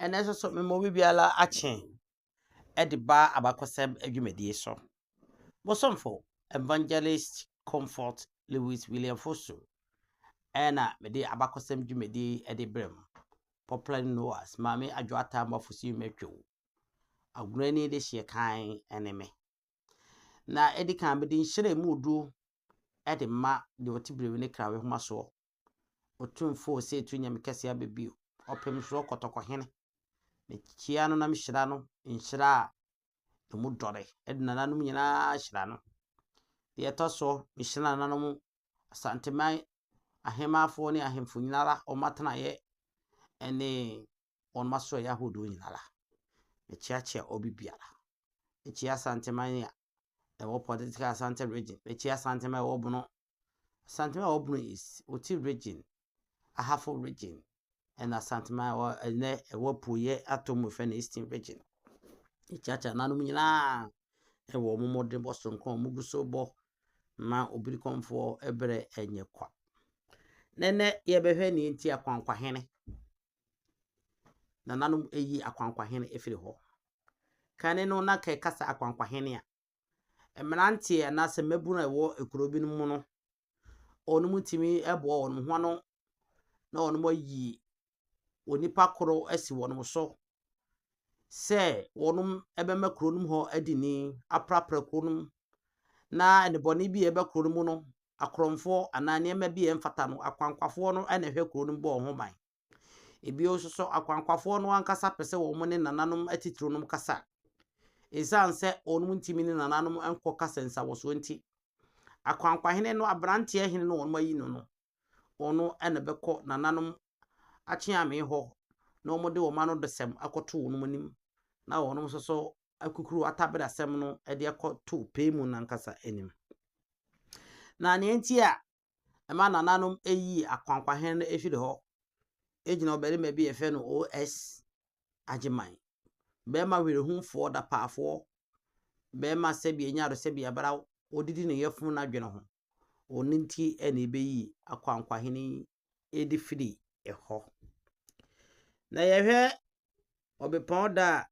Ene so me mo bibiala achen e de ba abakosem adwumadie so. Bosomfo Evangelist Comfort Lewis William Fosu ena me de abakosem dwumadie e de brem. Popular Noahs mame adwata mafosi metwo. Agurani de hye kan ene me. Na edikan be de nhire mudu e de ma de otibrewe ne krawe homa so. Otumfo se tunyam kese abebio. Opem so kotokɔhene. Ne kia no na mhyira no nhyira mu dɔre ɛde nananom nyinaa hyira no. De ɛtɔso mhyira nananom asanteman ahemafo ne ahemfo nyinara ɔmatenaye ɛne ɔnmaso ya hodo nyinara. Ne chiachia obibiara. Ne chia santeman ya ɛwɔ political asante region. Ne chia santeman ɛwɔ bono. Santeman ɛwɔ bono is oti region, ahafo region. And asantema wa ene ewo puye atomu fe na Eastern region. Ichacha nanum nyina e wo momode bosonko muguso bo ma obirikomfo ebre enye kwa. Nene ye behwe ni nti akwankwahene. Na nanum eyi akwankwahene efiri ho. Kane no na kai kasa akwankwahene a. Emrantie na se mebuna ewo ekrobi no mu no. Onum timi ebo onum ho no na onum yi onipa koro asi wonum so se wonum ebema kronum ho adini aprapra kronum na enebone bi ebe kronum no akromfo anane ma bi emfata no akwankwafo no ene hwe kronum bo ho man ebi osuso akwankwafo no ankasa pese wo mo ne nananom atitronum kasa esanse onum ntimi ne nananom enko kasa nsa wo so nti akwankwahene no abrante hene no wonum ayi no ono ene beko nananom achiame ho na omode wo mano desem akoto wonum nim na wonum soso akukuru atabeda sem no ede akoto pemu nankasa enim na ne enti a ema nananom eyi akwankwahene efide ho ejina obere ma bi efe no OS agiman be ma werehunfo da paafo be ma sebi enyaro sebi abara odidi ne yefun na dwene ho oninti ene ebeyi akwankwahene edi fidi eho. Na yehwe obepon da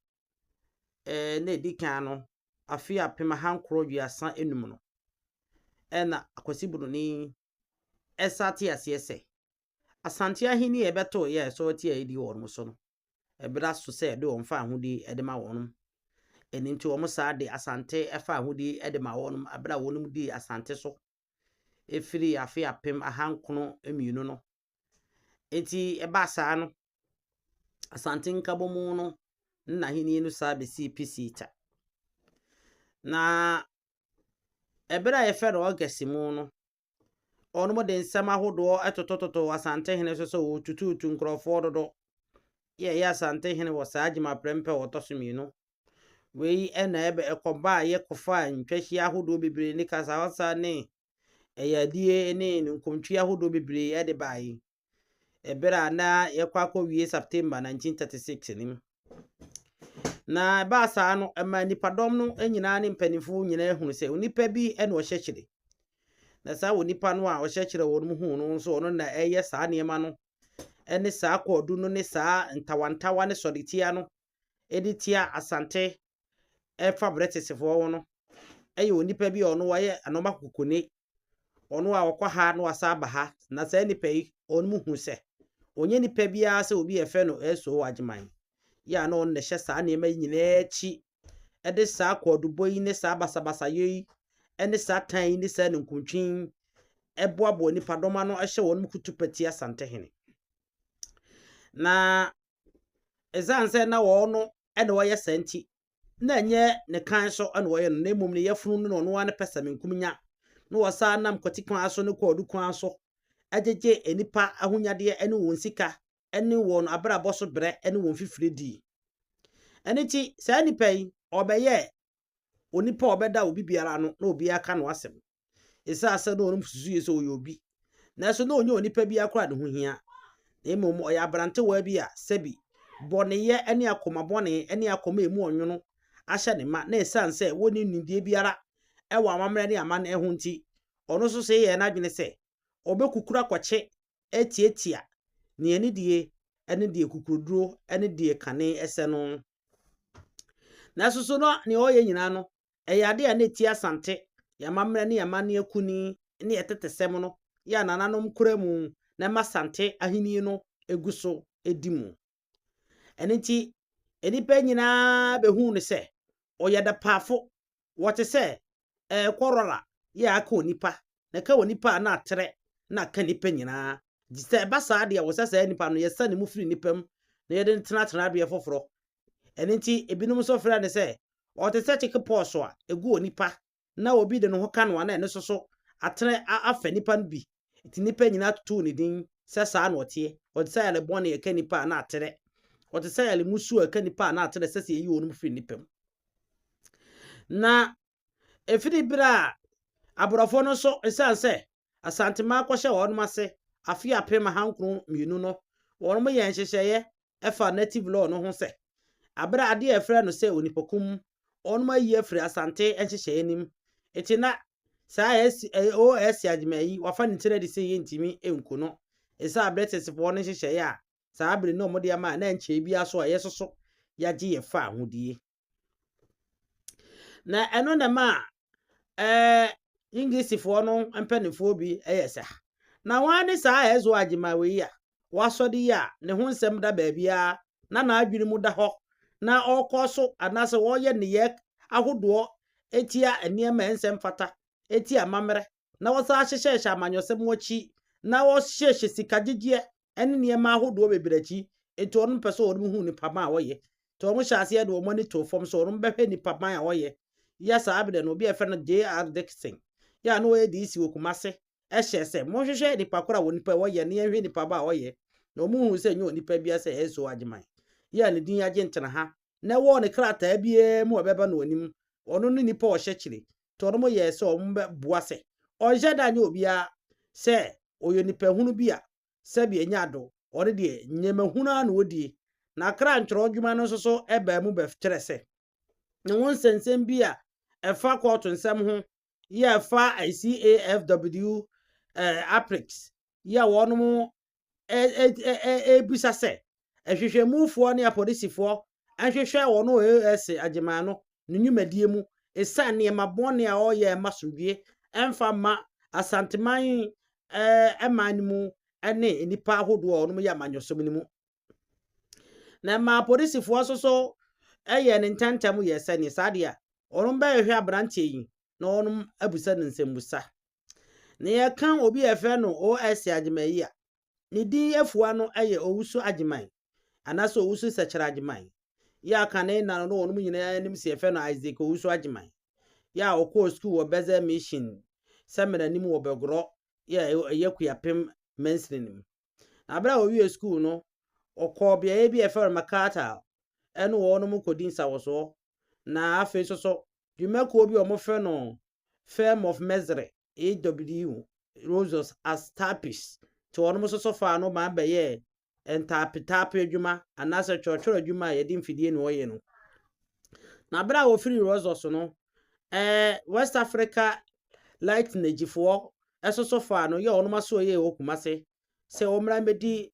na edikan no afi apem hankro duasa enum no ena akwasiburu ni esati asese asante ahini ebeto ye so ti edi wonum so no ebra so se de wonfa ahudi ede ma wonum eni nti wo sa de asante efa ahudi ede ma wonum abra wonum di asante so efiri afi apem ahankro emienu no enti eba saa no asante nkabomu no na hini no sa be CPC ta na ebra ye fe no ogesimu no onu mo de nsema hodo etotototo asante hene so otututu nkrofo dodo ye asante hene wo sa agima prempe wotosomi no wei ena ebe ekoba ye kofa ntwahia hodo bebre ni kasa wasa ne eyadie ne nkontwia hodo bebre ye de bai ebra na ye kwakọ wie September 1936 nim na ba saa no ema nipadom no anyina ne mpanifo nyina ehunu se onipa bi ene o hyekyere na saa onipa no a o hyekyere wonum hu no so ono na eye saa niema no ene saa kodu no ne saa ntawantawa ne sodetia no editia asante efa bretesefo no eye onipa bi ono waye anoma kokone ono a okwa ha no asa ba ha na saa nipa yi onum hu se onye nipa bia se obi efe no eso wagiman ya no ne hye saa niema nyina chi ede saa koduboyi ne saa basabasa yi ene saa tan ne saa nkuntwin eboabo nipa doma no ehye wonum kutupati asante hene na ezanse na wo no ene wo ye santi na nye ne kan so ene wo ye no nemum ne yefunu no no wa ne pesaminkum nya no wo saa nam kotikwan aso ne kodu kwan so ajeje enipa ahonyade ene won sika ene won abrabo so bre ene won fifiredi ene ti saa nipa yi obeye onipa obeda obi biara no na obi aka no asem esa asa no onum susuye so oyobi na so na onye onipa bi akora de ho hia na emom oya brante wa bi a sebi boneye ene akoma bone ene akoma emu onwono ahye ne ma na esa nse woni nindie biara ewa amamre ne amane eho nti ono so se ye na dwene se obekukura kwache etietia ne ani die ene de kukuruduro ene de kane ese no na soso no ne oye nyina no eyade a na ti asante ya mamre ne ya mane akuni ne yetetesem no ya nananom kuramu na masante ahini no eguso edimu ene enipa nyina behu ne se oyeda pafo wote se korora ya aka onipa na ka onipa na atere na aka nipa nyina gise basa de wo sesa nipa no yesa ne mu firi nipam na yede tena de foforo enti ebinom so fra ne se wote se chike poso a egu onipa na obi de no ho ka no na ene soso atere afa nipa no bi enti nipa nyina tutu ne din sesa na wote wote se ya le bone ye ka nipa na atere wote se ya le musu aka nipa na atere sesa yi wonu firi nipam na efiri bra aborofo no so esanse asantema akwhye wonum ase afi apem hankron mienu no wonum ye nhyehyeye efa native law no ho se abra ade efre no se onipokum onum ayi efre asante nhyehyeye nim etina saa OS agemayi wafa ne tire de se yentimi enku no esa abretesefo no nhyehyeye a saa abre no mo de ama na nche bia so yesoso yagye ye fa ahodie na eno na ma Englishfo no mpanifo bi eyesa na wani saa ezo agima we ya wasodi ya ne ho nsem da baabia na adwiri mu da ho na okoso anase wo ye ne ye ahodo etia eniema ensem fata etia mamre na wo sa hyehye amanyosem wachi na wo hyehye sikagegye ene niema ahodo bebirachi eto no peso wo hu ni pama a wo ye to mo hyase ye de wo monitor form so wo behwe ni pama a wo ye yes abde no bi efe no JR Dixon ya no we di isi okumase ehye se mo hwehwe nipa kora wo nipa wo ye ne hwe nipa ba wo ye na omu hu se nyo nipa bia se eso agiman ya ne din age ntena ha na wo ne krata bia mu obeba na onim ono no nipa o hyekire to no mo ye se o mbe bua se o jeda nya obia se oyo nipa hunu bia se bia nya do ore de nyema hunu na odie na kra ntro adwuma no so eba mu be kyere se ne won sensem bia efa court nsem ho ya fa ICAFW Aprix ya wonum ebisa se ehwehwemufo ne apolisifo ahwehwe wono OS agema no nnwumadie mu esa ne mabone a oye masodwie emfa ma asanteman emanimu ene nipa ahodo onum ya manyosom ni mu na ma apolisifo so eye ne ntantam ye se ne sadia onum ba ehwe abrante yi na onum abusa ne nsembusa ne ye kan obi efe no OS agemayi a ne din afua no eye owusu ageman anaso owusu sekira ageman ya kan na no onum nyina nim se efe no Isaac owusu ageman ya okọ school wo beze mission semina nim wo begro ya yakuyapem mensinim na bra owie school no okọ bia bi efe makata eno onum kodin sawoso na afi so dwumako bi omofe no firm of Mesre AW Roses as tapis to onum so fa no ma baye entapitape adwuma anase chọchọrọ adwuma ye di mfidie no oye no na bra wo free Roses no West Africa light negifo so fa no ye onum aso ye okumase se omra medi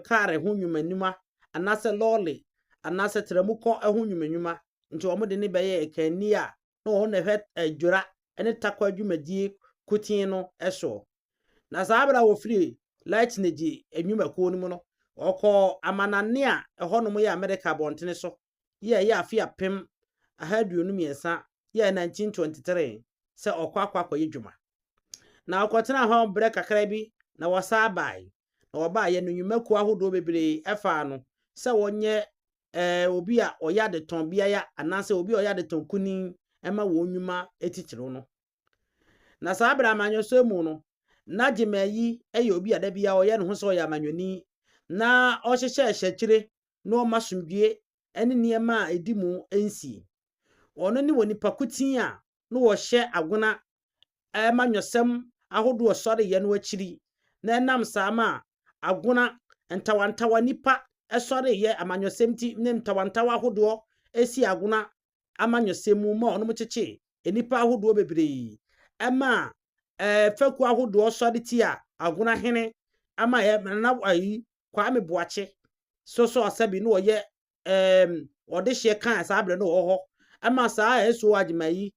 kare ho nwumanima anase lolly anase tramuko ho nwumanima nti omo de ne beye ekani a na wo na hwet adwura ene takwa adwumadie kutin no eso na sabra wo free light negi enwumako no mu no okọ amanane a ehonom ye America bontene so ye afia pem ahaduonu miensa ye 1923 se okọ akwa yedwuma na okotena ho bre kakra bi na wasa bai na oba ye nwumako ahodo bebre efa no se wonye obi a oya de ton bia ya anase obi oya de ton kunin ema wo nwuma etitiro no na sabra amanyoso mu no na gemayi eye obi ada bia oya ne ho so ya amanwani na ohyehyehye kire na o masomdue ene niema edimu ensi ono ni woni pakutin a na wo hye agona manyosem ahodo osore ye no akiri na enam sama agona ntawantawa nipa esore ye amanyosem ti ne ntawantawa ahodo esi agona amanyosem ma ono mcheche enipa ahodo bebre ema faku ahodo osore ti a agona hene ama ye na ayi Kwame Boache so asabi no ye ode hye kan sa abre no ho ama sa eso agemayi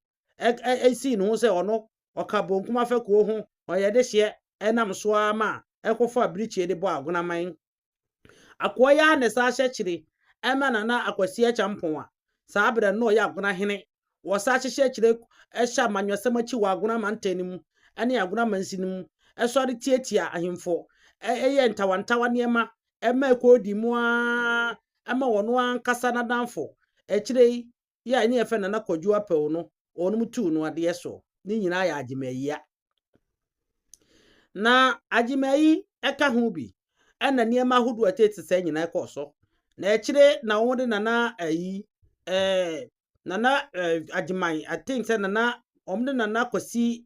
si no se ono okabonkum afako ho oye de hye enam so ama ekofo abrichie de bo agonaman akoya ne sa hye kire ema na akwasi achampon a sa abre no ye agona hene wo sa hye kire ehya manwesem achi wa agona mantanim ene agona mansinim esori tietia ahemfo eye ntawantawa niema ema ekodi mu a ama wono ankasa na danfo ekire ya ni efe na kwadwu apew no onum tu no ade so ni nyina ya agemayiya na agemayi eka ho bi ena niema hodo atete sa nyina ekoso na ekire na wode nana ayi nana ageman I think say nana omde nana kwasi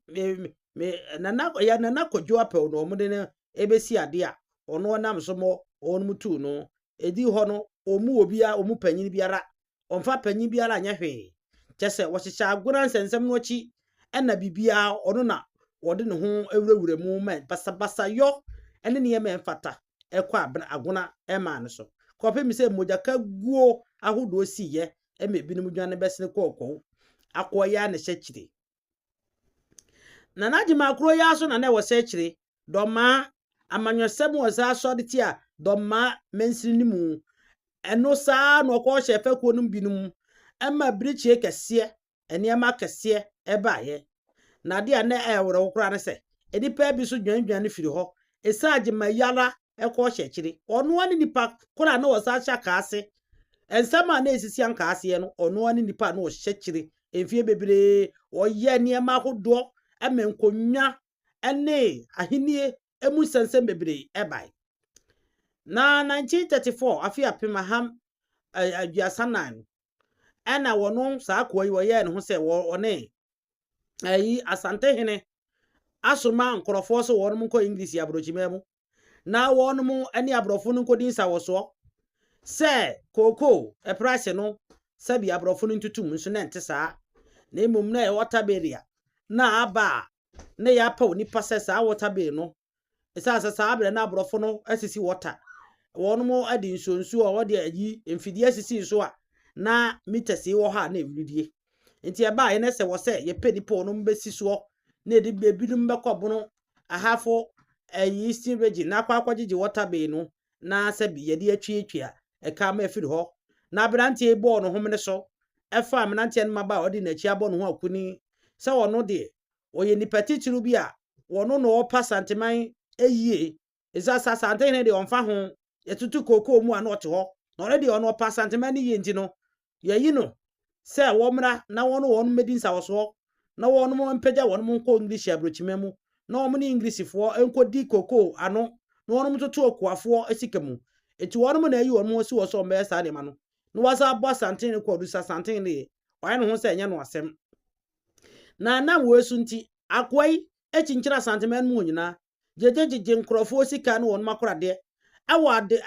nana kwadwu apew no omde ne ebesi ade a ono nam so mo onum tu no edi ho no omu obia omu panyin biara onfa panyin biara anya hwe chese wo hyehyɛ agona nsensem no chi ena bibia ono na wode ne ho ewurawura mu man basa yo ene ne yema mfata ekwa agona ema ne so kope mi se mojaka guo ahodo siye eme binum dwane besene kokko akoya ne hyekire na najima akro ya so na na wo hyekire doma amanwesem wo za so de ti a doma mensiri ni mu eno saa no ko hye fako num binum ema brichie kese eniema kese ebaye na de na ewre wokra ne se edipa bi so dwandwan firi ho esaaje mayala eko hye kire ono ani nipa kora na wo sa hya kaase ensama na esisi an kaase no ono ani nipa na wo hye kire enfie bebre oye niema hodo emenkonwa ene ahenie emu sensem bebre ebai na 1934 afia pemaham aduasanan ena wono saa koyi woye ne ho se one ayi asante hene asoma nkorofo so wono ko English abrochimemu na wono eni abrofo no kodin sawoso se koko e price no sabi abrofo no ntutum nso na ente saa na emom na e waterberry na aba na ya pa oni pase saa waterberry no esa saa abre na abrofo no asisi water wono adi nsonsu o wode ayi emfidi asisi so a na mitasi wo ha na ewridie enti e ba ye na se wo se ye pedipo no mbesi so na edi bebidum bekobono ahafo Eastern region na akwakwagye waterberry no na sabi ye de atwiatwia e ka ma afiri ho na brante e bo no homne so efa amnante no maba odi na chi abo no ho akuni se wono de oye ni petitiru bi a wono no opa santeman eyie eza sasante ne de onfa ho etutu koko mu a na ote ho na already ono opa santeman ni yenti no yeyi no se wo mra na wono medin sawoso na wono mo mpagya wono mo ko English abrochimemu na wono ni English fo enkodi koko ano na wono mtoto okuafo esikamu eti wono na yi wono si wo so mbe sa de ma no na wasa abo santen ko du sa santen ne waye no ho se nya no asem na wesu nti akwai echinchira santeman mu nyina jejeje nkrofo sika no wono makorade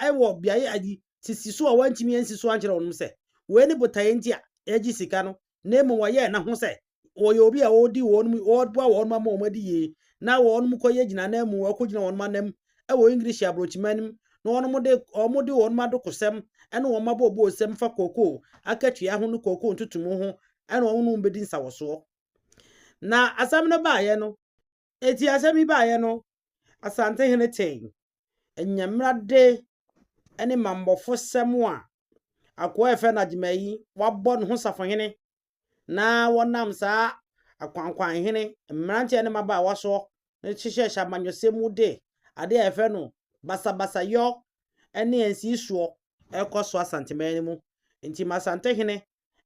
ewo biaye adi sisi so a wantimi ansi so anchira wono se we ni botaye nti a eji sika no na emu waye na ho se oyo obi a odi wono odwa wono ma omadi ye na wono koye gina na emu akogina wono manam ewo English abrochimanim na wono omode wono mado kosem ene wono mabo osem fa koko akatwia ho no koko ntutumu ho ene wono mbedi nsawoso na asam no baaye no eti asami baaye no asante hene ten enyamrade ene mambofo semu a akwa efe na agemayi wabọ no ho safohene na wonam saa akwankwan hene mranche ene maba waso ne hyehyɛ shamanwosemu de ade efe no basa yo ene ensi suo ekoso asanteman mu enti masante hene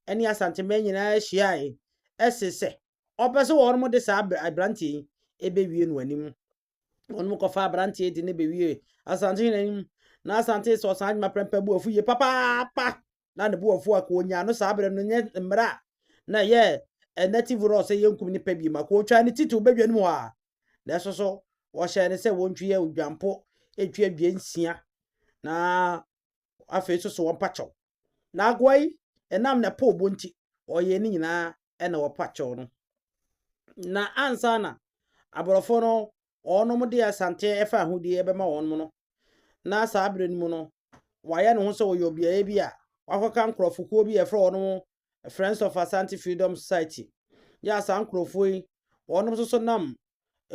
ene asanteman nyina ahyiae esese opese wono mo de saa abrante ebewie no anim wono ko fa abrante de ne bewie asante hene na asante so san ma prempa bu afu ye papa na ne bu afu akonya no saa bre no nye mra na ye native ro se yenkum ni pa bi ma ko twa ne titu bedwan mu a na so wo hye ne se wontwie odwampo etwa dwie nsia na afi so won pacho na agwai enam na pa obonti oye ni nyina ena wo pacho no na ansa na aborofo no ono mo de asante efa ahudi ebema won mo no na saa abere mu no wayɛ ne ho sɛ wɔyɛ obiara bi a wakɔka nkurɔfokuo bi yɛfrɛ wɔn Friends of Asante Freedom Society yɛ asa nkurɔfoɔ yi wɔn nso so nam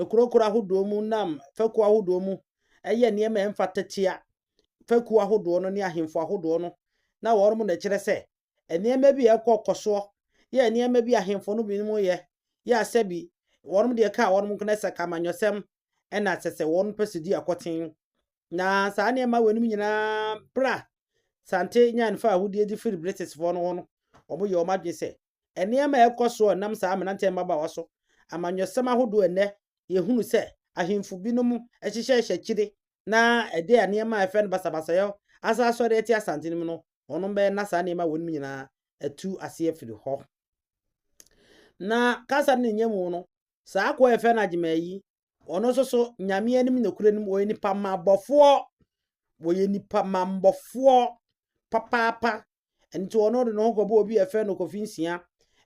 ekurokuro ahodoɔ mu nam fakuo ahodoɔ mu ɛyɛ nneɛma ɛmfata tia fakuo ahodoɔ no ne ahemfo ahodoɔ no na wɔn mo na kyerɛ sɛ nneɛma bi ɛkɔ kɔsoɔ yɛ nneɛma bi ahemfo no bi mu yɛ asɛ bi wɔn deɛ ka wɔn nkene sɛ kamanyɔsɛm ɛna sɛsɛ wɔn pɛ di akɔten na saa nneɛma wɔ nim nyinaa bra sante nyan fa ahodie di firi British fo no ho no wɔn yɛ wɔn adwe sɛ nneɛma ɛkɔ soɔ nam saa amenante mmaba wɔ so amanyɔsɛm ahodoɔ ɛnɛ yɛhunu sɛ ahemfo binom ɛhyehyɛ kyire na ɛde nneɛma ɛfɛ no basabasayɛ asa asɔre ati asante nim no wɔn bɛyɛ na saa nneɛma wɔ nim nyinaa atu aseɛ firi hɔ na kasa ne nyɛmu no saa akɔ ɛfɛ na agyemaa yi ɔno nso so nyame anim na kura nim wɔyɛ nipa mambɔfoɔ papaapa nti ɔno de no ho kɔbɔ obi ɛfɛ no kofi nsia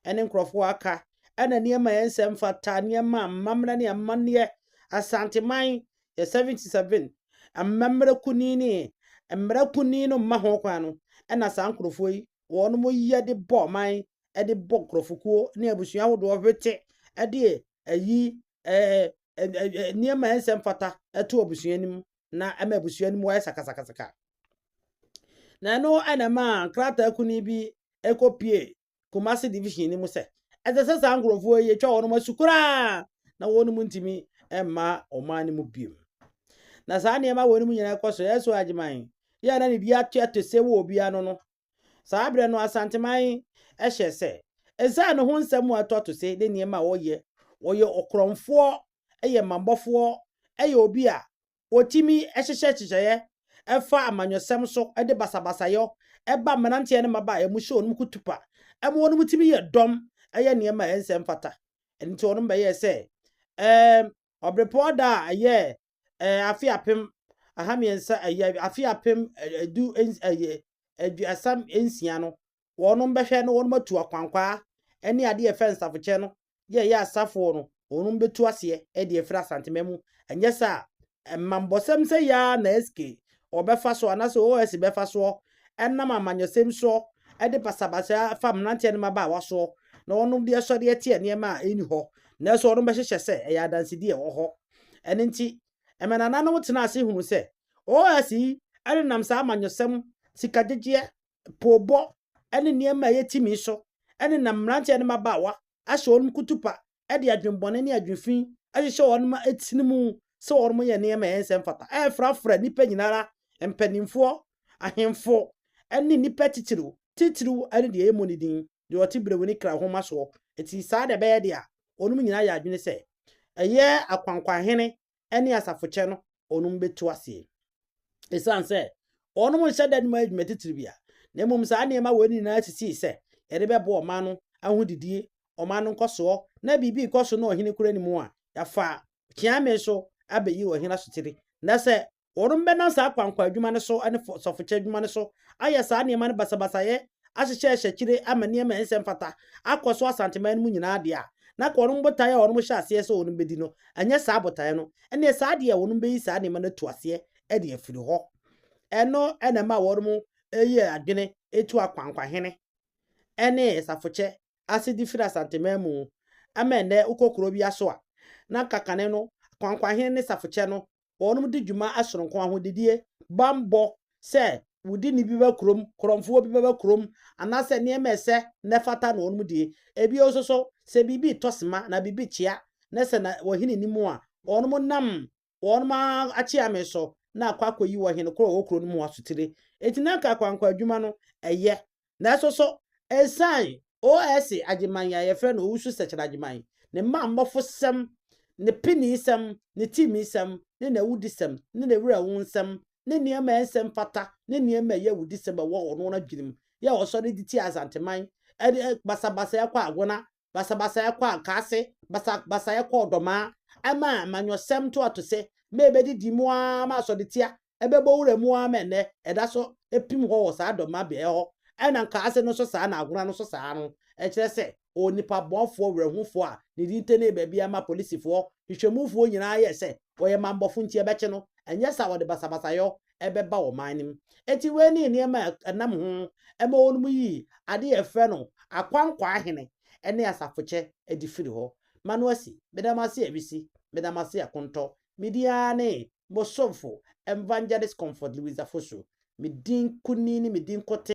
ɛne nkurɔfoɔ aka ɛna nneɛma yɛn nsɛm fata nneɛma amamra ne amanneɛ asanteman yɛ 77 amamra kuni ne mmara kuni no mma ho kwan no ɛna saa nkurɔfoɔ yi wɔn mo yɛ de bɔ man ɛde bɔ nkurɔfokuo ne abusua ahodoɔ hwete ɛde ayi nneɛma yɛn nsɛm fata ɛto abusua nim na ɛma abusua nim wɔyɛ sakasakasaka na no ɛna ma krataa kuni bi ekopie Kumasi division ni mu sɛ ɛsɛ sɛ saa nkurɔfoɔ yi etwa wɔn asukura na wɔn mu ntimi ɛma ɔman ne mu biem na saa nneɛma wɔn mu nyinaa kɔ so yɛso agyeman yɛ na ne bi ato sɛ wɔ obi ano no saa abere no asanteman ɛhyɛ sɛ ɛsa no ho nsɛm ato sɛ de nneɛma wɔyɛ ɔkrɔmfoɔ ɛyɛ mambɔfoɔ ɛyɛ obi a otimi ɛhyehyɛ ɛfa amanyɔsɛm so ɛde basabasayɔ ɛba mmeranteɛ ne maba ɛmu hyɛ wɔn kutupa ɛmo wɔn mu timi yɛ dɔm ɛyɛ nneɛma ɛnsɛm fata nti wɔn bɛyɛ sɛ ɔbrepɔ da ɛyɛ afi apem ahamiensa ɛyɛ afi apem edu asam ensia no wɔn bɛhwɛ no wɔn matu akwankwa ɛne ade ɛfɛ nsafokyɛ no yɛ asafoɔ no wɔn bɛtu aseɛ ɛde ɛfira santema mu ɛnyɛ saa mmambɔsɛm sɛ ya na eske ɔbɛfa so anaso OS bɛfa so ɛnam amanyɔsɛm so ɛde pasabasa fam nanteɛ no maba waso na wɔn de ɛsɔre ɛte nneɛma a ɛni hɔ na ɛso wɔn bɛhyehyɛ sɛ ɛyɛ adansedi ɛwɔ hɔ ɛne nti ɛmɛnana no tena ase hunu sɛ OS ɛne nam saa amanyɔsɛm sikadegyeɛ pobɔ ɛne nneɛma a yɛtimi so ɛne nam nanteɛ no maba wa ahyɛ wɔn kutupa ɛde adwenbɔne ne adwenfin ɛhyehyɛ wɔn ma etini mu sɛ wɔn yɛ nneɛma ɛnsɛm fata ɛfrafra nipa nyinara mpanimfoɔ ahemfo ɛne nipa titiriw ɛne deɛ ɛmɔ ne din deɛ ɔte brewu ne kra homa soɔ eti saa de bɛyɛ de a ɔnum nyinaa yɛ adwene sɛ ɛyɛ akwankwahene ɛne asafokyɛ no ɔnum bɛtu aseɛ esan sɛ ɔnum nhyɛ da no ma adwuma titiri bia na mmom saa nneɛma wɔ nyinaa sisi sɛ yɛde bɛbɔ ɔman no ahodidie ɔman no nkɔsoɔ na biribi kɔ so na ɔhene kura ne mu a yafa kiame so abɛyi ɔhene asotire na sɛ wɔn bɛnam saa kwankwa adwuma no so ne sɔfokyɛ adwuma no so ayɛ saa nneɛma no basabasayɛ ahyehyɛ kyire ama nneɛma nsɛm fata akɔ so asanteman no mu nyinaa deɛ na ka wɔn botaeɛ a wɔn hyɛ aseɛ sɛ wɔn bɛdi no ɛnyɛ saa botaeɛ no ɛne saa deɛ wɔn bɛyi saa nneɛma no to aseɛ ɛde afiri hɔ ɛno ɛna ma wɔn mu ɛyɛ adwene etu akwankwahene ɛne safokyɛ ase di firi asanteman mu ama ɛnɛ ukokoro bi aso a na kakane no akwankwahene ne safokyɛ no wɔn de dwuma asoronko ahodidie bambɔ sɛ wudi ni bi ba krom kromfo bi ba krom anase nneɛma ɛsɛ ne fata na wɔn die ebi ososo sɛ bibi tosema na bibi kyia na sɛ na wɔhene nimu a wɔn nam wɔn ma akyi ame so na akwakoyi wɔhene kro wɔ kro no mu asotire eti na ka kwankwa adwuma no ɛyɛ na soso esan OS agyeman ya yɛfrɛ no owusu sɛkyerɛ agyeman ne ma mmɔfo sɛm ne pini sɛm ne timi sɛm ne na wudi sɛm ne na wura won sɛm ne nneɛma nsɛm fata ne nneɛma yɛ wudi sɛm wɔ ɔno na dwirim yɛ ɔsɔre di ti azanteman ɛde basabasa yakɔ agona basabasa yakɔ akase basabasa yakɔ ɔdɔma ama manyɔsɛm to ato sɛ mebedi di mu a ma asɔre tia ɛbɛbɔ wura mu a mɛnɛ ɛda so epim hɔ wɔ saa dɔma bɛɛ hɔ ɛna nkase no so saa na agona no so saa no ɛkyerɛ sɛ onipa bɔnfoɔ werɛhofoɔ a ne dinte ne baabi ama polisifoɔ hwehwɛmufoɔ nyinaa yɛ sɛ wɔyɛ mambɔfo ntie bɛkye no ɛnyɛ sa wɔde basabasayɔ ebeba wo manim eti we ni niema enam ho ema wonum yi ade efe no akwankwa ahene ene asafoche edifiri ho manuasi bedamase ebisi bedamase akonto midiane bosomfo evangelist comfort Louisa Fosu midin kunini midin kote